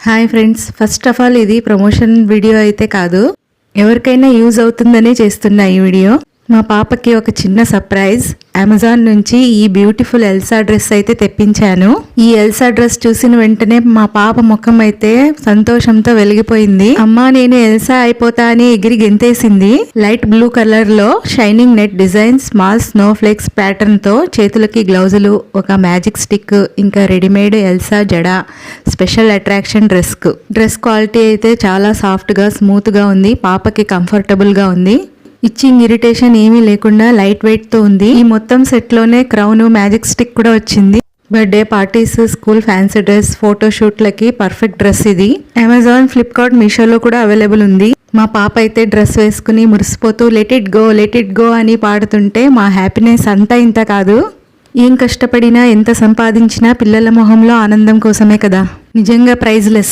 Hi friends, first of all ఇది promotion video అయితే కాదు, ఎవరికైనా యూజ్ అవుతుందనే చేస్తున్నా ఈ వీడియో. మా పాపకి ఒక చిన్న సర్ప్రైజ్. అమెజాన్ నుంచి ఈ బ్యూటిఫుల్ ఎల్సా డ్రెస్ అయితే తెప్పించాను. ఈ ఎల్సా డ్రెస్ చూసిన వెంటనే మా పాప ముఖం అయితే సంతోషంతో వెలిగిపోయింది. అమ్మా, నేను ఎల్సా అయిపోతా అని ఎగిరి గెంతేసింది. లైట్ బ్లూ కలర్ లో shining net design, small snow flakes pattern తో చేతులకి గ్లౌజులు, ఒక మ్యాజిక్ స్టిక్, ఇంకా రెడీమేడ్ ఎల్సా జడ. స్పెషల్ అట్రాక్షన్ డ్రెస్ క్వాలిటీ అయితే చాలా సాఫ్ట్ గా, స్మూత్ గా ఉంది. పాపకి కంఫర్టబుల్ గా ఉంది. ఇచ్చింగ్ ఇరిటేషన్ ఏమీ లేకుండా లైట్ వెయిట్ తో ఉంది. ఈ మొత్తం సెట్ లోనే క్రౌన్, మ్యాజిక్ స్టిక్ కూడా వచ్చింది. Birthday parties, school fancy dress, ఫోటోషూట్లకి పర్ఫెక్ట్ డ్రెస్ ఇది. అమెజాన్, ఫ్లిప్కార్ట్, మీషోలో కూడా అవైలబుల్ ఉంది. మా పాప అయితే డ్రెస్ వేసుకుని మురిసిపోతూ లెట్ ఇట్ గో అని పాడుతుంటే మా హ్యాపీనెస్ అంతా ఇంత కాదు. ఏం కష్టపడినా, ఎంత సంపాదించినా పిల్లల మొహంలో ఆనందం కోసమే కదా. నిజంగా ప్రైజ్లెస్.